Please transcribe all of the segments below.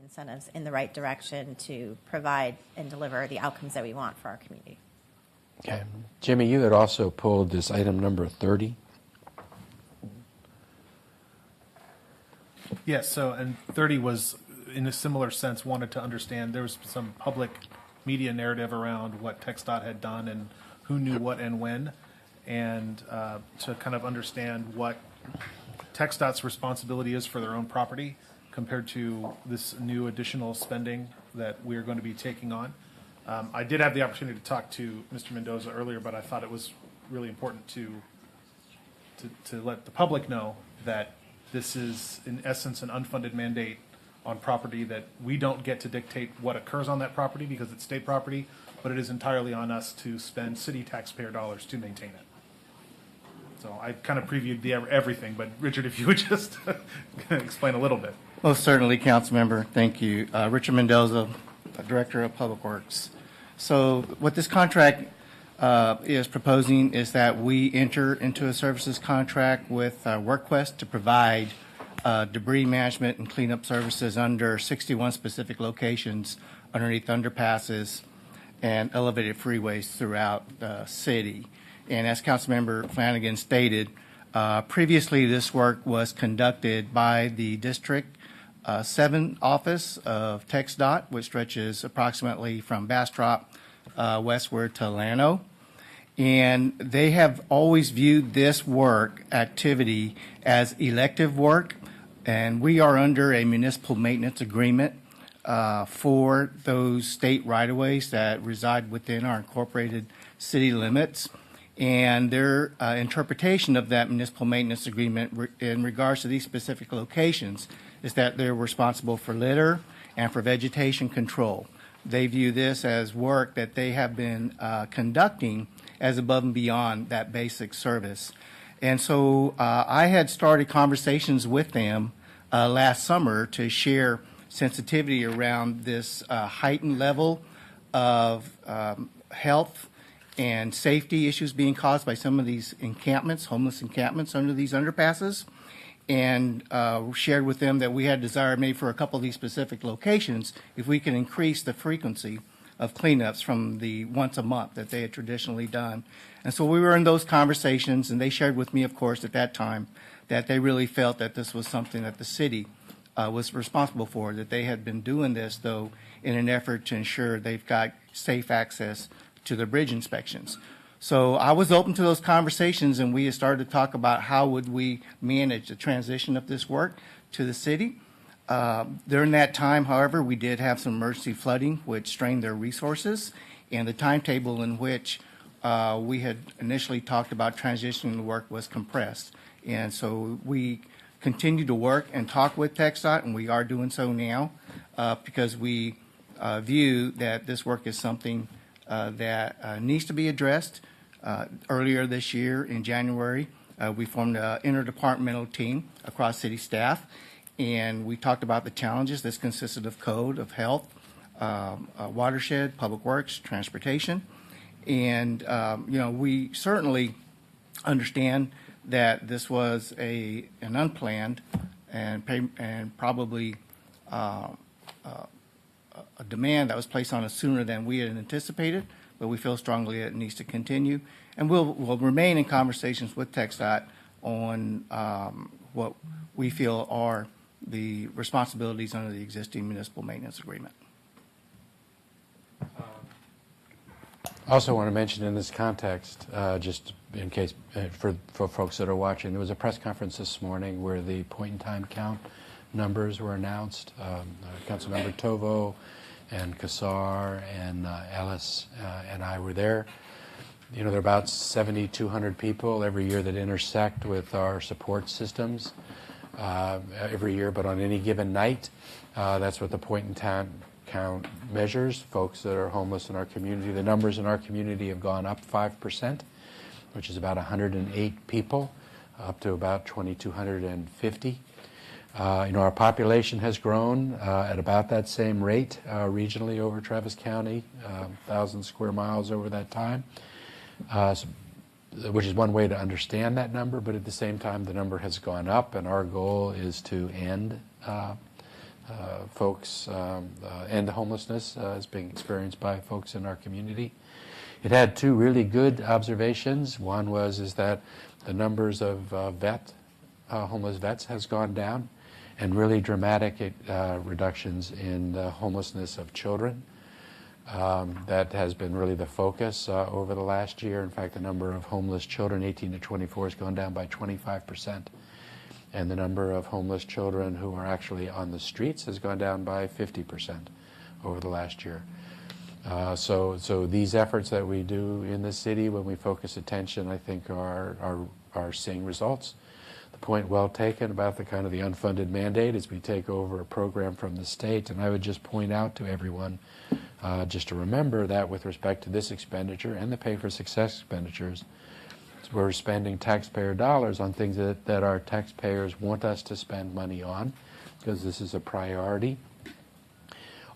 incentives in the right direction to provide and deliver the outcomes that we want for our community. Okay. Jimmy, you had also pulled this item number 30. Yes, so, and 30 was, in a similar sense, wanted to understand, there was some public media narrative around what TxDOT had done and who knew what and when, and to kind of understand what TxDOT's responsibility is for their own property compared to this new additional spending that we're going to be taking on. I did have the opportunity to talk to Mr. Mendoza earlier, but I thought it was really important to let the public know that this is, in essence, an unfunded mandate on property that we don't get to dictate what occurs on that property because it's state property, but it is entirely on us to spend city taxpayer dollars to maintain it. So I kind of previewed everything, but Richard, if you would just explain a little bit. Most certainly, Councilmember. Thank you. Richard Mendoza, Director of Public Works. So what this contract is proposing is that we enter into a services contract with Workquest to provide debris management and cleanup services under 61 specific locations underneath underpasses and elevated freeways throughout the city. And as Councilmember Flanagan stated, previously this work was conducted by the District 7 office of TxDOT, which stretches approximately from Bastrop westward to Llano. And they have always viewed this work activity as elective work, and we are under a municipal maintenance agreement for those state right-of-ways that reside within our incorporated city limits. And their interpretation of that municipal maintenance agreement in regards to these specific locations is that they're responsible for litter and for vegetation control. They view this as work that they have been conducting as above and beyond that basic service. And so I had started conversations with them last summer to share sensitivity around this heightened level of health and safety issues being caused by some of these encampments, homeless encampments under these underpasses, and shared with them that we had desire maybe for a couple of these specific locations if we can increase the frequency of cleanups from the once a month that they had traditionally done. And so we were in those conversations, and they shared with me, of course, at that time that they really felt that this was something that the city was responsible for, that they had been doing this, though, in an effort to ensure they've got safe access to the bridge inspections. So I was open to those conversations, and we had started to talk about how would we manage the transition of this work to the city. During that time, however, we did have some emergency flooding, which strained their resources, and the timetable in which we had initially talked about transitioning the work was compressed. And so we continue to work and talk with TxDOT, and we are doing so now because we view that this work is something that needs to be addressed. Earlier this year, in January, we formed an interdepartmental team across city staff, and we talked about the challenges. This consisted of code, of health, watershed, public works, transportation. And, we certainly understand that this was an unplanned and probably a demand that was placed on us sooner than we had anticipated, but we feel strongly it needs to continue. And we'll remain in conversations with TxDOT on what we feel are the responsibilities under the existing municipal maintenance agreement. I also want to mention in this context, just in case for folks that are watching, there was a press conference this morning where the point-in-time count numbers were announced. Councilmember Tovo and Kassar and Ellis and I were there. There are about 7,200 people every year that intersect with our support systems every year, but on any given night, that's what the point-in-time count measures, folks that are homeless in our community. The numbers in our community have gone up 5%, which is about 108 people, up to about 2,250. Our population has grown at about that same rate regionally over Travis County, 1,000 square miles over that time, which is one way to understand that number, but at the same time the number has gone up, and our goal is to end folks and homelessness is being experienced by folks in our community. It had two really good observations. One is that the numbers of homeless vets has gone down, and really dramatic reductions in the homelessness of children. That has been really the focus over the last year. In fact, the number of homeless children 18 to 24 has gone down by 25%. And the number of homeless children who are actually on the streets has gone down by 50% over the last year. So these efforts that we do in the city when we focus attention, I think, are seeing results. The point well taken about the kind of the unfunded mandate is we take over a program from the state, and I would just point out to everyone just to remember that with respect to this expenditure and the pay for success expenditures, we're spending taxpayer dollars on things that our taxpayers want us to spend money on, because this is a priority.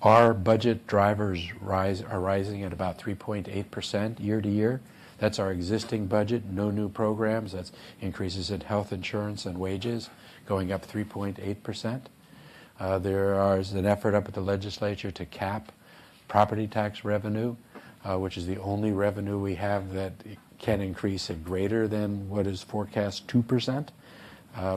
Our budget drivers are rising at about 3.8% year to year. That's our existing budget, no new programs. That's increases in health insurance and wages going up 3.8%. There is an effort up at the legislature to cap property tax revenue, which is the only revenue we have that can increase at greater than what is forecast 2%,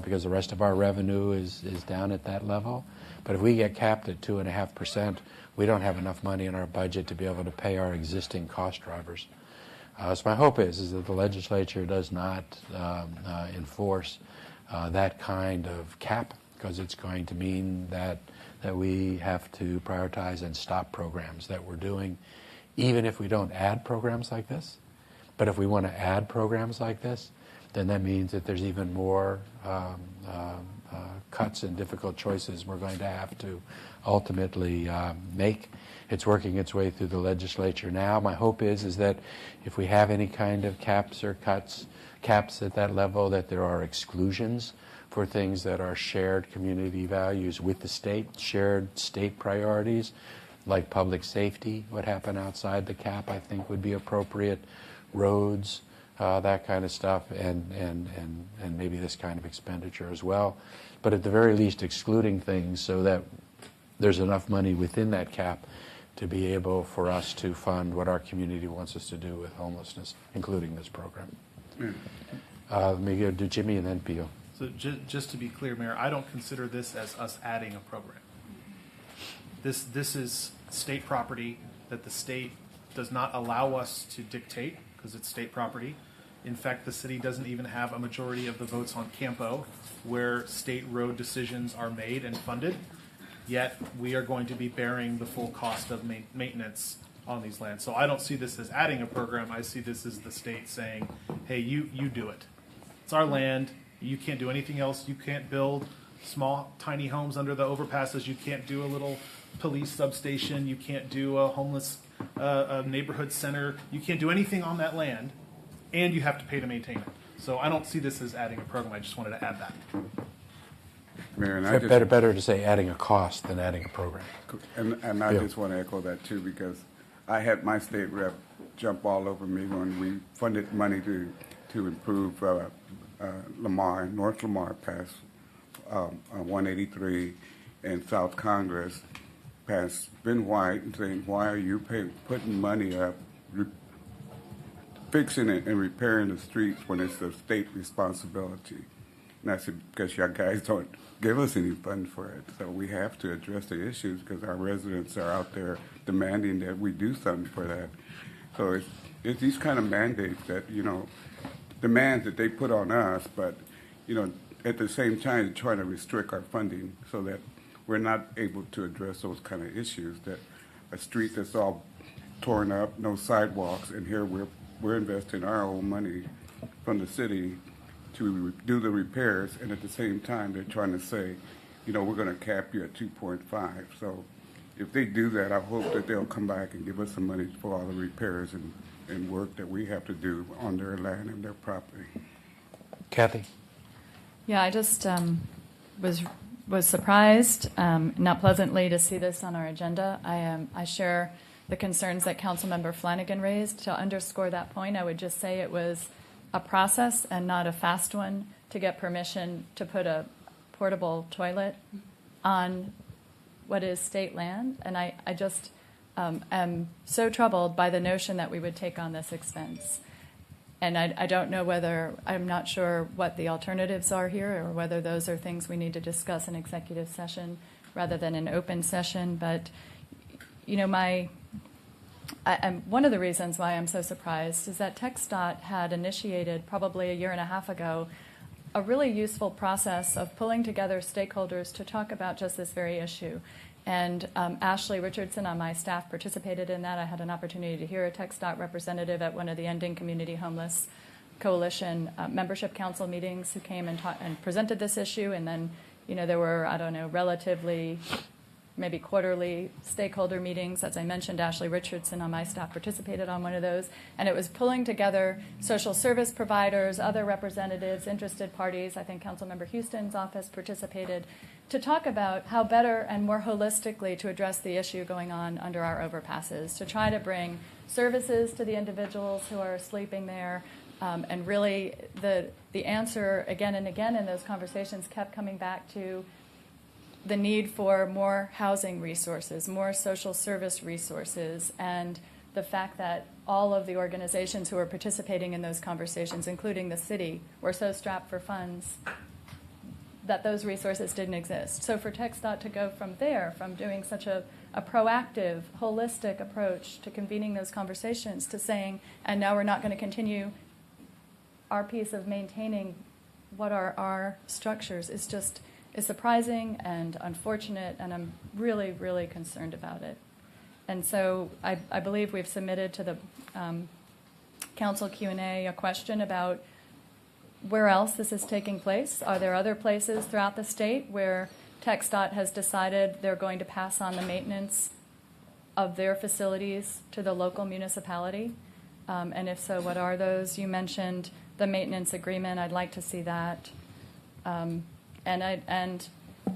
because the rest of our revenue is down at that level. But if we get capped at 2.5%, we don't have enough money in our budget to be able to pay our existing cost drivers. So my hope is that the legislature does not enforce that kind of cap, because it's going to mean that we have to prioritize and stop programs that we're doing, even if we don't add programs like this. But if we want to add programs like this, then that means that there's even more cuts and difficult choices we're going to have to ultimately make. It's working its way through the legislature now. My hope is that if we have any kind of caps or caps at that level, that there are exclusions for things that are shared community values with the state, shared state priorities, like public safety. What happened outside the cap, I think, would be appropriate. Roads, that kind of stuff, and maybe this kind of expenditure as well. But at the very least, excluding things so that there's enough money within that cap to be able for us to fund what our community wants us to do with homelessness, including this program. Let me go to Jimmy and then Pio. So just to be clear, Mayor, I don't consider this as us adding a program. This is state property that the state does not allow us to dictate, because it's state property. In fact, the city doesn't even have a majority of the votes on Campo, where state road decisions are made and funded. Yet we are going to be bearing the full cost of maintenance on these lands. So I don't see this as adding a program. I see this as the state saying, hey, you do it. It's our land. You can't do anything else. You can't build small, tiny homes under the overpasses. You can't do a little police substation. You can't do a homeless neighborhood center. You can't do anything on that land, and you have to pay to maintain it. So I don't see this as adding a program. I just wanted to add that. Mayor, and I just, better to say adding a cost than adding a program. and I just want to echo that too, because I had my state rep jump all over me when we funded money to improve North Lamar past 183 and South Congress past Ben White, and saying, why are you putting money up, fixing it and repairing the streets when it's a state responsibility? And I said, because y'all guys don't give us any funds for it. So we have to address the issues, because our residents are out there demanding that we do something for that. So it's these kind of mandates that, demands that they put on us, but, at the same time trying to restrict our funding so that we're not able to address those kind of issues, that a street that's all torn up, no sidewalks, and here we're investing our own money from the city to do the repairs, and at the same time they're trying to say, we're going to cap you at 2.5. So if they do that, I hope that they'll come back and give us some money for all the repairs and work that we have to do on their land and their property. Kathy? Yeah, I just was surprised, not pleasantly, to see this on our agenda. I share the concerns that Councilmember Flanagan raised. To underscore that point, I would just say it was a process and not a fast one to get permission to put a portable toilet on what is state land, and I just am so troubled by the notion that we would take on this expense. And I don't know whether, I'm not sure what the alternatives are here, or whether those are things we need to discuss in executive session rather than an open session. But, you know, one of the reasons why I'm so surprised is that TxDOT had initiated probably a year and a half ago a really useful process of pulling together stakeholders to talk about just this very issue. And Ashley Richardson on my staff participated in that. I had an opportunity to hear a TxDOT representative at one of the Ending Community Homeless Coalition membership council meetings who came and presented this issue. And then, you know, there were, I don't know, relatively maybe quarterly stakeholder meetings. As I mentioned, Ashley Richardson on my staff participated on one of those. And it was pulling together social service providers, other representatives, interested parties. I think Councilmember Houston's office participated to talk about how better and more holistically to address the issue going on under our overpasses, to try to bring services to the individuals who are sleeping there. And really the answer again and again in those conversations kept coming back to the need for more housing resources, more social service resources, and the fact that all of the organizations who were participating in those conversations, including the city, were so strapped for funds that those resources didn't exist. So for TxDOT to go from there, from doing such a proactive, holistic approach to convening those conversations to saying, and now we're not going to continue our piece of maintaining what are our structures, is surprising and unfortunate, and I'm really, really concerned about it. And so I believe we've submitted to the council Q&A a question about where else this is taking place. Are there other places throughout the state where TxDOT has decided they're going to pass on the maintenance of their facilities to the local municipality? And if so, what are those? You mentioned the maintenance agreement. I'd like to see that. And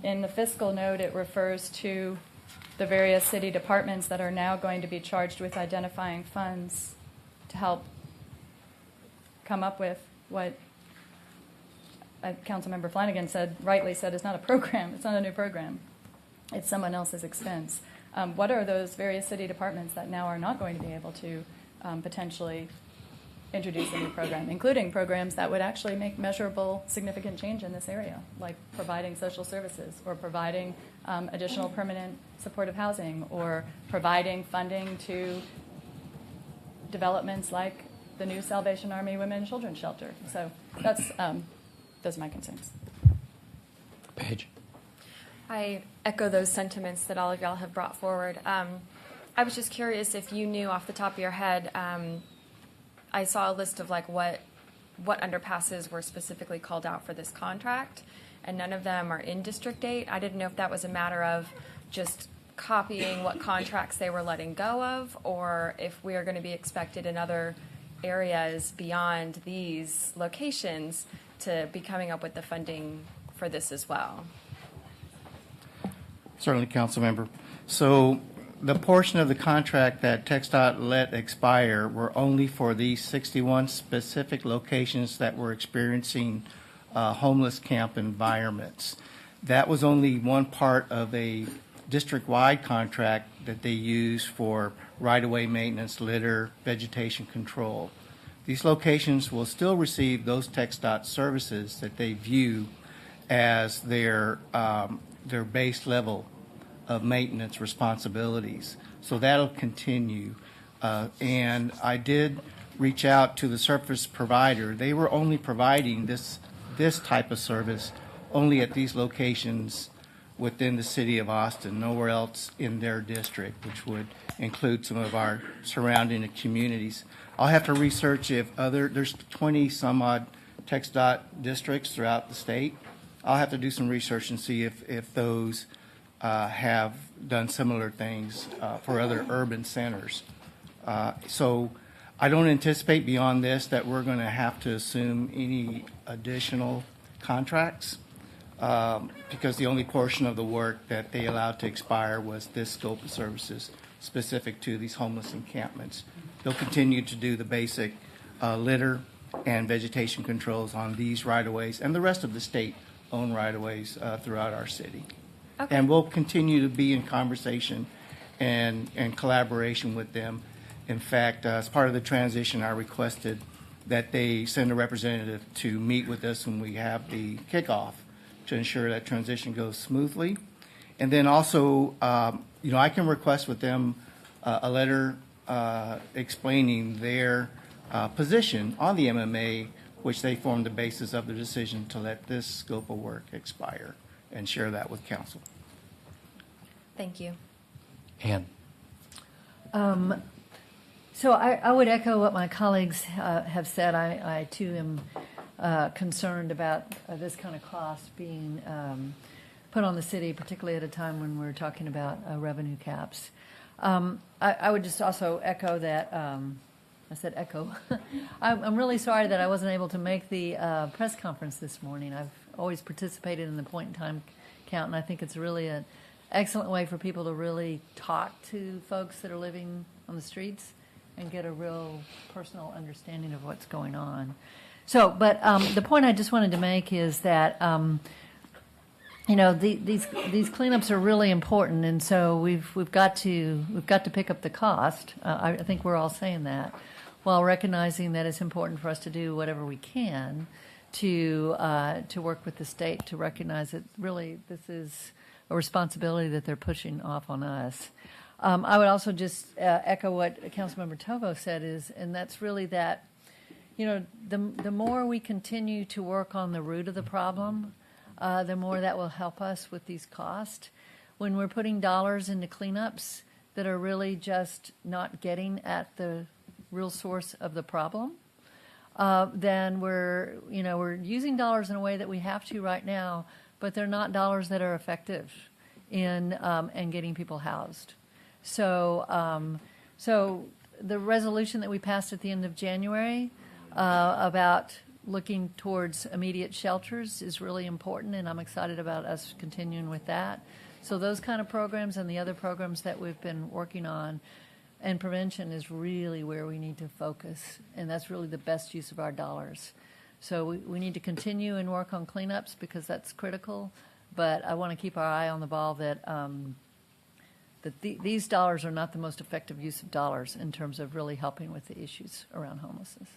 in the fiscal note, it refers to the various city departments that are now going to be charged with identifying funds to help come up with what Councilmember Flanagan rightly said, is not a program. It's not a new program. It's someone else's expense. What are those various city departments that now are not going to be able to potentially introduce a new program, including programs that would actually make measurable, significant change in this area, like providing social services or providing additional permanent supportive housing or providing funding to developments like the new Salvation Army Women and Children's Shelter. So those are my concerns. Paige. I echo those sentiments that all of y'all have brought forward. I was just curious if you knew off the top of your head. I saw a list of like what underpasses were specifically called out for this contract, and none of them are in District 8. I didn't know if that was a matter of just copying what contracts they were letting go of, or if we are going to be expected in other areas beyond these locations to be coming up with the funding for this as well. Certainly, Council Member. So the portion of the contract that TxDOT let expire were only for these 61 specific locations that were experiencing homeless camp environments. That was only one part of a district-wide contract that they use for right-of-way maintenance, litter, vegetation control. These locations will still receive those TxDOT services that they view as their base level of maintenance responsibilities. So that'll continue. And I did reach out to the service provider. They were only providing this type of service only at these locations within the city of Austin, nowhere else in their district, which would include some of our surrounding communities. I'll have to research if there's 20 some odd TxDOT districts throughout the state. I'll have to do some research and see if those have done similar things for other urban centers. So I don't anticipate beyond this that we're going to have to assume any additional contracts because the only portion of the work that they allowed to expire was this scope of services specific to these homeless encampments. They'll continue to do the basic litter and vegetation controls on these right-of-ways and the rest of the state-owned right-of-ways throughout our city. Okay. And we'll continue to be in conversation and collaboration with them. In fact, as part of the transition, I requested that they send a representative to meet with us when we have the kickoff to ensure that transition goes smoothly. And then also, I can request with them a letter explaining their position on the MMA, which they formed the basis of the decision to let this scope of work expire, and share that with council. Thank you. Ann? So I would echo what my colleagues have said. I too am concerned about this kind of cost being put on the city, particularly at a time when we're talking about revenue caps. I would just also echo that. I said echo. I'm really sorry that I wasn't able to make the press conference this morning. I've always participated in the point-in-time count, and I think it's really an excellent way for people to really talk to folks that are living on the streets and get a real personal understanding of what's going on. So, but the point I just wanted to make is that these cleanups are really important, and so we've got to pick up the cost. I think we're all saying that, while recognizing that it's important for us to do whatever we can to work with the state to recognize that really this is a responsibility that they're pushing off on us. I would also just echo what Councilmember Tovo said and that's really that, the more we continue to work on the root of the problem, the more that will help us with these costs. When we're putting dollars into cleanups that are really just not getting at the real source of the problem, then we're using dollars in a way that we have to right now, but they're not dollars that are effective in getting people housed. So the resolution that we passed at the end of January about looking towards immediate shelters is really important, and I'm excited about us continuing with that. So those kind of programs and the other programs that we've been working on, and prevention is really where we need to focus, and that's really the best use of our dollars. So we need to continue and work on cleanups because that's critical, but I want to keep our eye on the ball that these dollars are not the most effective use of dollars in terms of really helping with the issues around homelessness.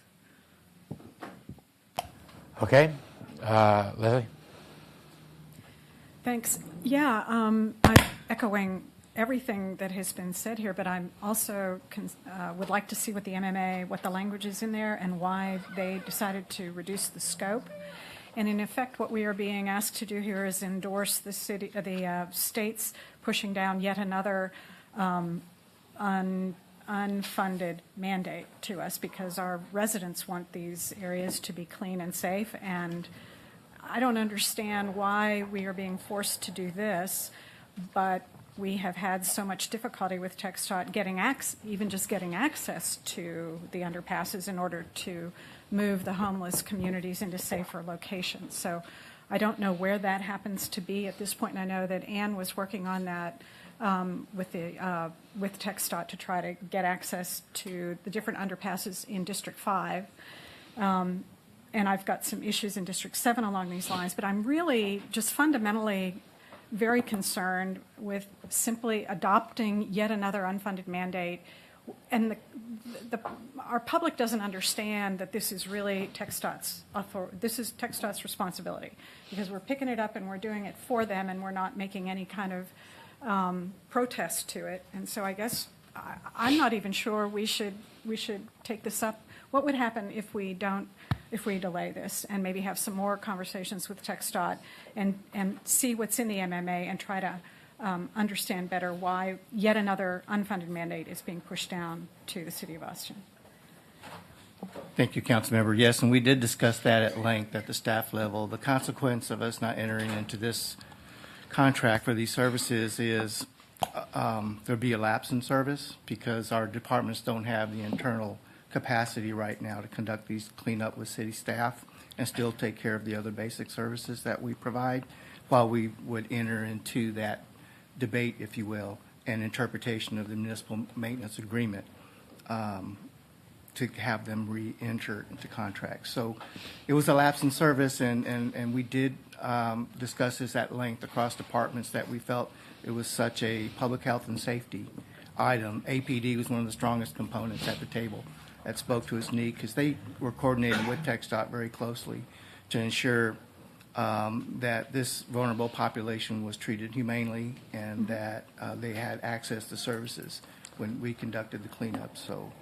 Okay. Leslie? Thanks. Yeah, I'm echoing everything that has been said here, but I'm also would like to see what the MMA, what the language is in there, and why they decided to reduce the scope. And in effect, what we are being asked to do here is endorse the states pushing down yet another unfunded mandate to us, because our residents want these areas to be clean and safe. And I don't understand why we are being forced to do this, but we have had so much difficulty with TxDOT getting even just getting access to the underpasses in order to move the homeless communities into safer locations. So I don't know where that happens to be at this point, and I know that Ann was working on that with TxDOT to try to get access to the different underpasses in District 5. And I've got some issues in District 7 along these lines, but I'm really just fundamentally very concerned with simply adopting yet another unfunded mandate. And our public doesn't understand that this is really TxDOT's responsibility, because we're picking it up and we're doing it for them, and we're not making any kind of protest to it. And so I guess I'm not even sure we should take this up. What would happen if we delay this and maybe have some more conversations with TxDOT and see what's in the MMA and try to understand better why yet another unfunded mandate is being pushed down to the city of Austin? Thank you, Councilmember. Yes, and we did discuss that at length at the staff level. The consequence of us not entering into this contract for these services is there'll be a lapse in service because our departments don't have the internal capacity right now to conduct these cleanup with city staff and still take care of the other basic services that we provide, while we would enter into that debate, if you will, and interpretation of the municipal maintenance agreement. to have them re-enter into contracts. So it was a lapse in service, and we did discuss this at length across departments that we felt it was such a public health and safety item. APD was one of the strongest components at the table that spoke to its need because they were coordinating with TxDOT very closely to ensure that this vulnerable population was treated humanely and that they had access to services when we conducted the cleanup. So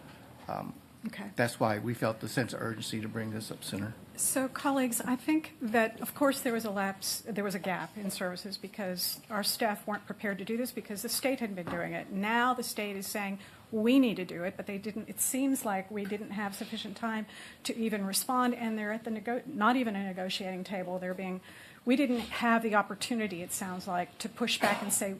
Okay. that's why we felt the sense of urgency to bring this up sooner. So, colleagues, I think that, of course, there was a gap in services because our staff weren't prepared to do this because the state had been doing it. Now the state is saying, we need to do it, but they didn't. It seems like we didn't have sufficient time to even respond, and they're at the not even a negotiating table. We didn't have the opportunity, it sounds like, to push back and say,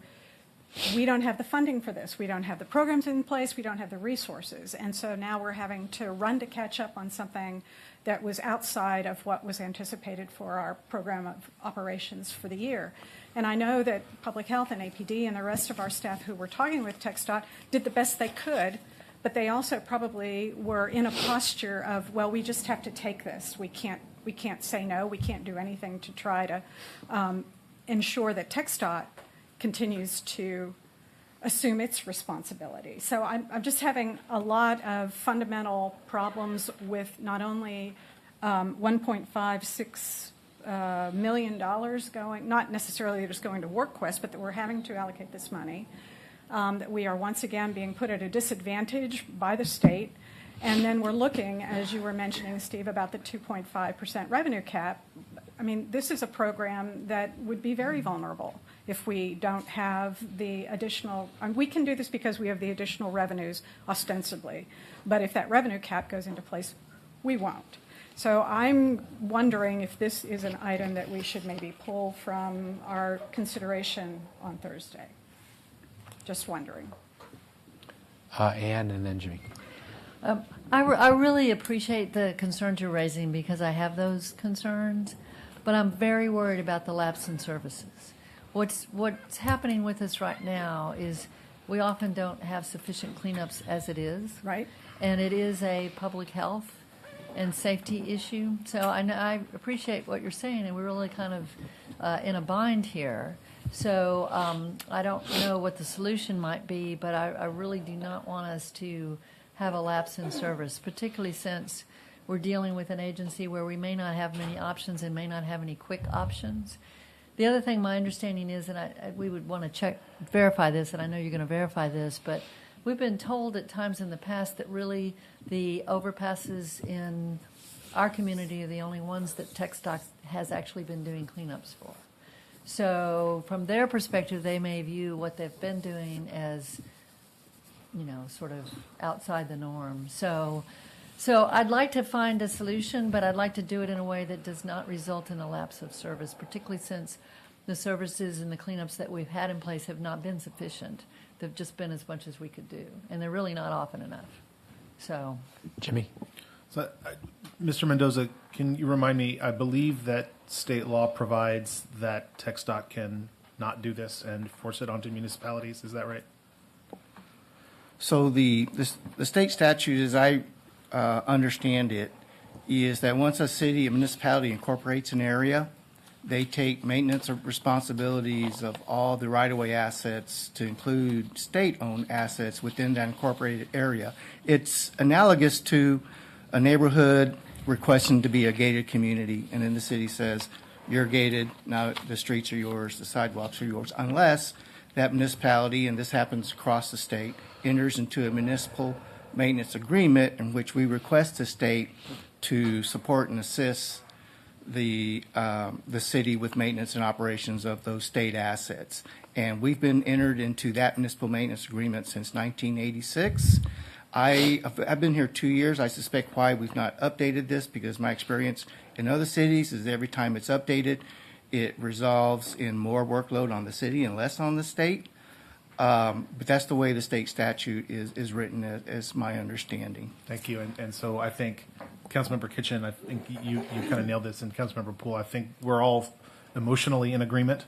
we don't have the funding for this. We don't have the programs in place. We don't have the resources. And so now we're having to run to catch up on something that was outside of what was anticipated for our program of operations for the year. And I know that Public Health and APD and the rest of our staff who were talking with TxDOT did the best they could, but they also probably were in a posture of, well, we just have to take this. We can't say no. We can't do anything to try to ensure that TxDOT continues to assume its responsibility. So I'm just having a lot of fundamental problems with not only $1.56 million going, not necessarily just going to Workquest, but that we're having to allocate this money, that we are once again being put at a disadvantage by the state. And then we're looking, as you were mentioning, Steve, about the 2.5% revenue cap. I mean, this is a program that would be very vulnerable if we don't have the additional, and we can do this because we have the additional revenues ostensibly, but if that revenue cap goes into place, we won't. So I'm wondering if this is an item that we should maybe pull from our consideration on Thursday. Just wondering. Ann and then Jimmy. I really appreciate the concerns you're raising because I have those concerns, but I'm very worried about the lapse in services. What's happening with us right now is we often don't have sufficient cleanups as it is. Right. And it is a public health and safety issue. So I appreciate what you're saying, and we're really kind of in a bind here. So I don't know what the solution might be, but I really do not want us to have a lapse in service, particularly since we're dealing with an agency where we may not have many options and may not have any quick options. The other thing my understanding is, and we would want to verify this, and I know you're going to verify this, but we've been told at times in the past that really the overpasses in our community are the only ones that TxDOT has actually been doing cleanups for. So from their perspective, they may view what they've been doing as, sort of outside the norm. So I'd like to find a solution, but I'd like to do it in a way that does not result in a lapse of service, particularly since the services and the cleanups that we've had in place have not been sufficient. They've just been as much as we could do, and they're really not often enough. So, Jimmy. So, Mr. Mendoza, can you remind me, I believe that state law provides that TxDOT can not do this and force it onto municipalities. Is that right? So the state statute, as I understand it, is that once a city, a municipality incorporates an area, they take maintenance of responsibilities of all the right-of-way assets to include state-owned assets within that incorporated area. It's analogous to a neighborhood requesting to be a gated community, and then the city says, you're gated, now the streets are yours, the sidewalks are yours, unless that municipality, and this happens across the state, enters into a municipal maintenance agreement in which we request the state to support and assist the city with maintenance and operations of those state assets. And we've been entered into that municipal maintenance agreement since 1986. I've been here 2 years. I suspect why we've not updated this, because my experience in other cities is every time it's updated, it resolves in more workload on the city and less on the state. But that's the way the state statute is written, as my understanding. Thank you. And so I think, Councilmember Kitchen, I think you kind of nailed this, and Councilmember Poole, I think we're all emotionally in agreement.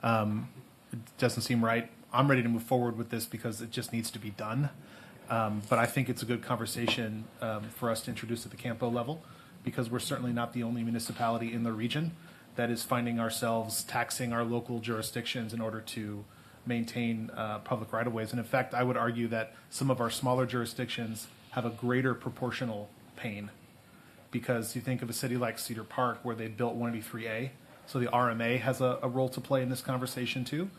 It doesn't seem right. I'm ready to move forward with this because it just needs to be done. But I think it's a good conversation for us to introduce at the Campo level, because we're certainly not the only municipality in the region that is finding ourselves taxing our local jurisdictions in order to maintain public right-of-ways. And in fact, I would argue that some of our smaller jurisdictions have a greater proportional pain, because you think of a city like Cedar Park where they built 183A, so the RMA has a role to play in this conversation too.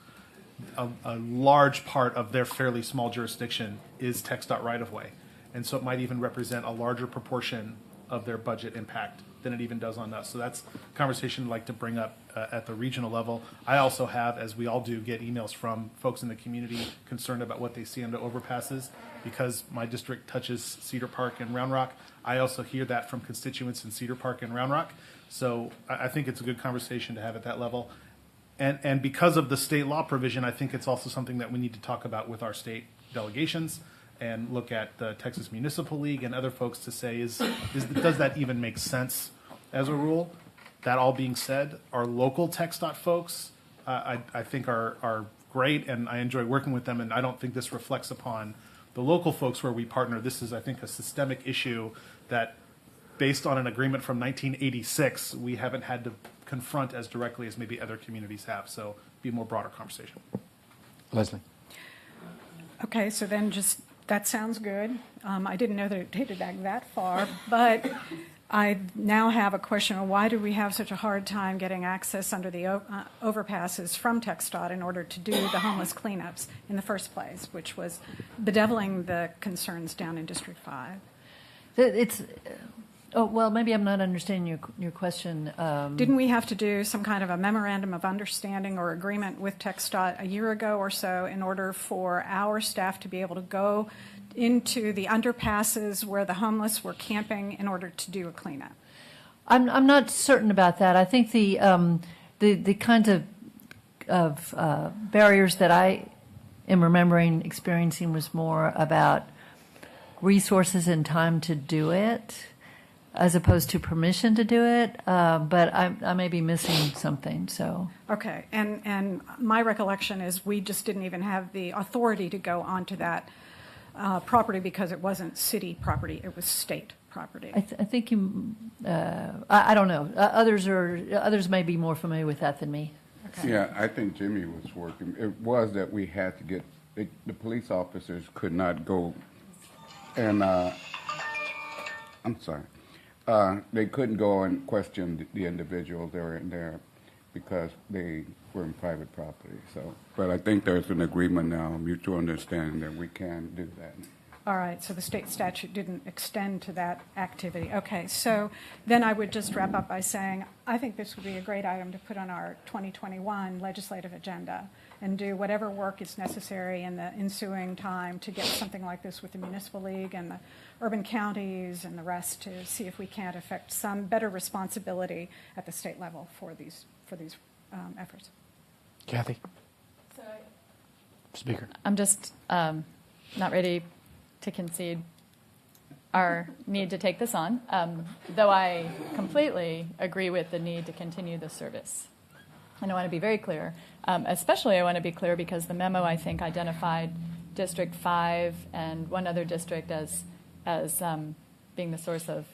A large part of their fairly small jurisdiction is TxDOT right-of-way, and so it might even represent a larger proportion of their budget impact than it even does on us. So that's a conversation I'd like to bring up at the regional level. I also have, as we all do, get emails from folks in the community concerned about what they see under overpasses. Because my district touches Cedar Park and Round Rock, I also hear that from constituents in Cedar Park and Round Rock. So I think it's a good conversation to have at that level. And because of the state law provision, I think it's also something that we need to talk about with our state delegations and look at the Texas Municipal League and other folks to say, does that even make sense as a rule? That all being said, our local TxDOT folks, I think are great, and I enjoy working with them, and I don't think this reflects upon the local folks where we partner. This is, I think, a systemic issue that, based on an agreement from 1986, we haven't had to confront as directly as maybe other communities have. So be a more broader conversation. Leslie. Okay, so then just, that sounds good. I didn't know that it dated back that far, but I now have a question of why do we have such a hard time getting access under the overpasses from TxDOT in order to do the homeless cleanups in the first place, which was bedeviling the concerns down in District 5? It's, oh, well, maybe I'm not understanding your question. Didn't we have to do some kind of a memorandum of understanding or agreement with TxDOT a year ago or so in order for our staff to be able to go into the underpasses where the homeless were camping in order to do a cleanup? I'm not certain about that. I think the kinds of barriers that I am remembering experiencing was more about resources and time to do it, as opposed to permission to do it. But I may be missing something. So Okay, and my recollection is we just didn't even have the authority to go onto that property because it wasn't city property; it was state property. I think you. I don't know. Others may be more familiar with that than me. Okay. Yeah, I think Jimmy was working. It was that we had to get, the police officers could not go, and I'm sorry, they couldn't go and question the individuals that were in there because they were in private property. So, but I think there's an agreement now, mutual understanding that we can do that. All right, so the state statute didn't extend to that activity. Okay, so then I would just wrap up by saying I think this would be a great item to put on our 2021 legislative agenda and do whatever work is necessary in the ensuing time to get something like this with the Municipal League and the urban counties and the rest to see if we can't affect some better responsibility at the state level for these efforts. Kathy. Speaker. I'm just not ready to concede our need to take this on, though I completely agree with the need to continue the service. And I want to be very clear. Especially I want to be clear because the memo, I think, identified District 5 and one other district as being the source of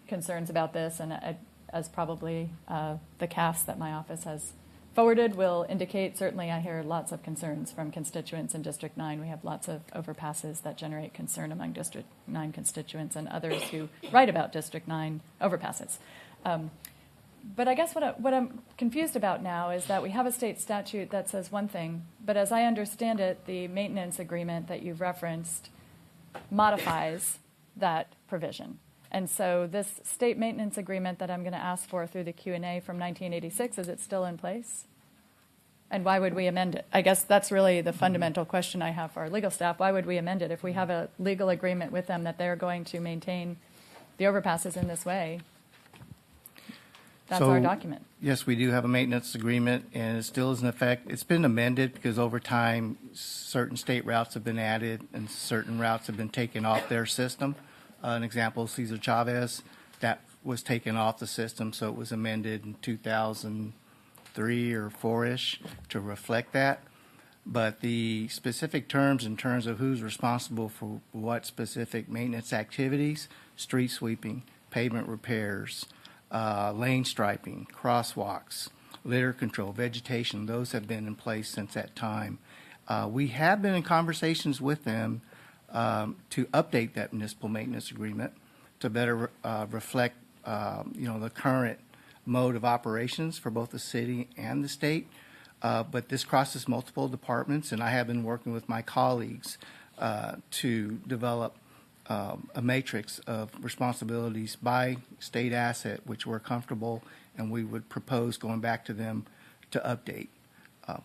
concerns about this, and as probably the CAFs that my office has forwarded will indicate. Certainly I hear lots of concerns from constituents in District 9. We have lots of overpasses that generate concern among District 9 constituents and others who write about District 9 overpasses. But I guess what I'm confused about now is that we have a state statute that says one thing, but as I understand it, the maintenance agreement that you've referenced modifies that provision. And so this state maintenance agreement that I'm going to ask for through the Q&A from 1986, is it still in place? And why would we amend it? I guess that's really the fundamental question I have for our legal staff. Why would we amend it if we have a legal agreement with them that they're going to maintain the overpasses in this way? That's our document. Yes, we do have a maintenance agreement, and it still is in effect. It's been amended because over time, certain state routes have been added and certain routes have been taken off their system. An example, Cesar Chavez, that was taken off the system, so it was amended in 2003 or 4-ish to reflect that. but the specific terms in terms of who's responsible for what specific maintenance activities, street sweeping, pavement repairs, lane striping, crosswalks, litter control, vegetation, those have been in place since that time. We have been in conversations with them to update that municipal maintenance agreement to better reflect, the current mode of operations for both the city and the state. But this crosses multiple departments, and I have been working with my colleagues to develop a matrix of responsibilities by state asset, which we're comfortable and we would propose going back to them to update.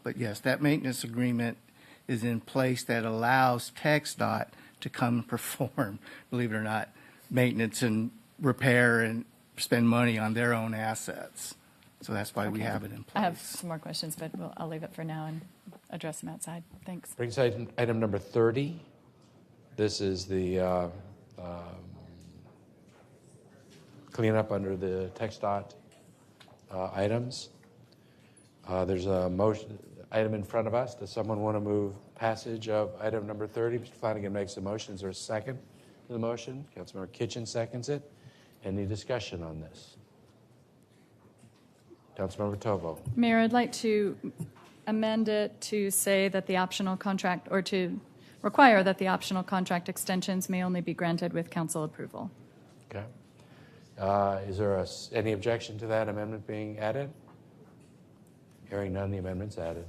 But yes, that maintenance agreement is in place that allows TxDOT to come and perform, believe it or not, maintenance and repair and spend money on their own assets. So that's why we have it in place. I have some more questions, but I'll leave it for now and address them outside. Thanks. Brings item number 30. This is the cleanup under the TxDOT items. There's a motion item in front of us. Does someone want to move passage of item number 30? Mr. Flanagan makes the motion. Is there a second to the motion? Councilmember Kitchen seconds it. Any discussion on this? Councilmember Tovo. Mayor, I'd like to amend it to say that the optional contract, or to require that the optional contract extensions may only be granted with council approval. Okay. Is there any objection to that amendment being added? Hearing none, the amendment's added.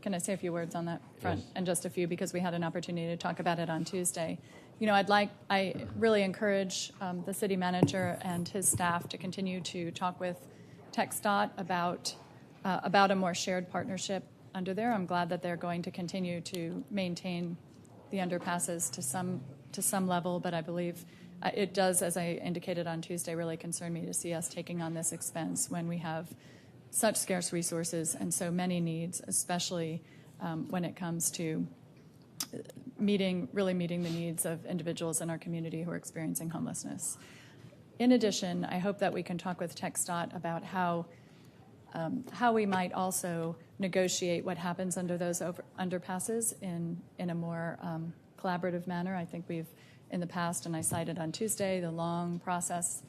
Can I say a few words on that front? Yes. And just a few, because we had an opportunity to talk about it on Tuesday. I really encourage the city manager and his staff to continue to talk with TxDOT about a more shared partnership under there. I'm glad that they're going to continue to maintain the underpasses to some level, but I believe it does, as I indicated on Tuesday, really concern me to see us taking on this expense when we have such scarce resources and so many needs, especially when it comes to really meeting the needs of individuals in our community who are experiencing homelessness. In addition, I hope that we can talk with TxDOT about how we might also negotiate what happens under those underpasses in a more collaborative manner. I think we've, in the past, and I cited on Tuesday, the long process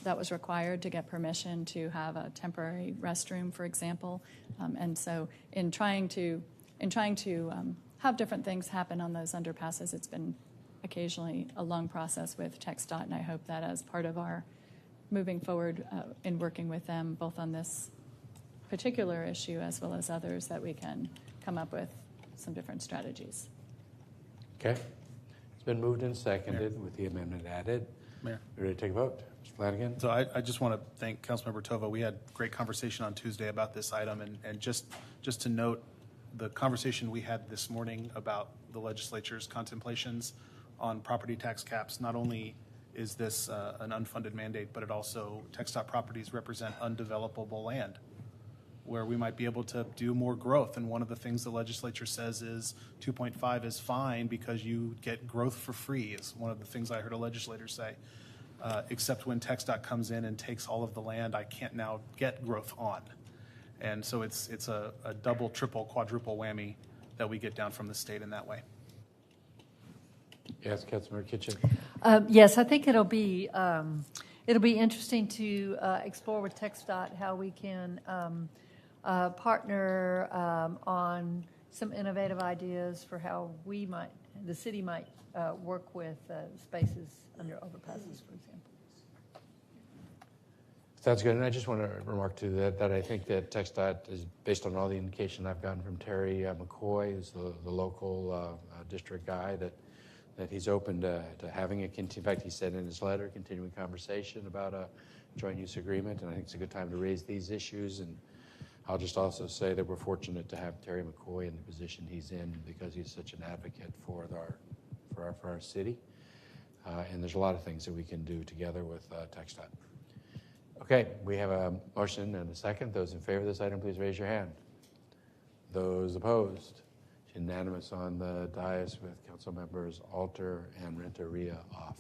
that was required to get permission to have a temporary restroom, for example. And so in trying to have different things happen on those underpasses, it's been occasionally a long process with TxDOT, and I hope that as part of our moving forward in working with them, both on this particular issue as well as others, that we can come up with some different strategies. Okay. It's been moved and seconded with the amendment added. Mayor. You ready to take a vote? Mr. Flanagan? So I just want to thank Councilmember Tovo. We had great conversation on Tuesday about this item, and just to note, the conversation we had this morning about the legislature's contemplations on property tax caps, not only is this an unfunded mandate, but it also, TxDOT properties represent undevelopable land where we might be able to do more growth. And one of the things the legislature says is 2.5 is fine because you get growth for free, is one of the things I heard a legislator say. Except when TxDOT comes in and takes all of the land I can't now get growth on. And so it's a double, triple, quadruple whammy that we get down from the state in that way. Yes, Councilmember Kitchen. Yes, I think it'll be interesting to explore with TxDOT how we can partner on some innovative ideas for how the city might work with spaces under overpasses, for example. Sounds good. And I just want to remark too that I think that TxDOT is, based on all the indication I've gotten from Terry McCoy, who's the local district guy, that he's open to having in fact, he said in his letter, continuing conversation about a joint use agreement. And I think it's a good time to raise these issues. And I'll just also say that we're fortunate to have Terry McCoy in the position he's in because he's such an advocate for our city. And there's a lot of things that we can do together with TxDOT. Okay, we have a motion and a second. Those in favor of this item, please raise your hand. Those opposed? It's unanimous on the dais with council members Alter and Renteria off.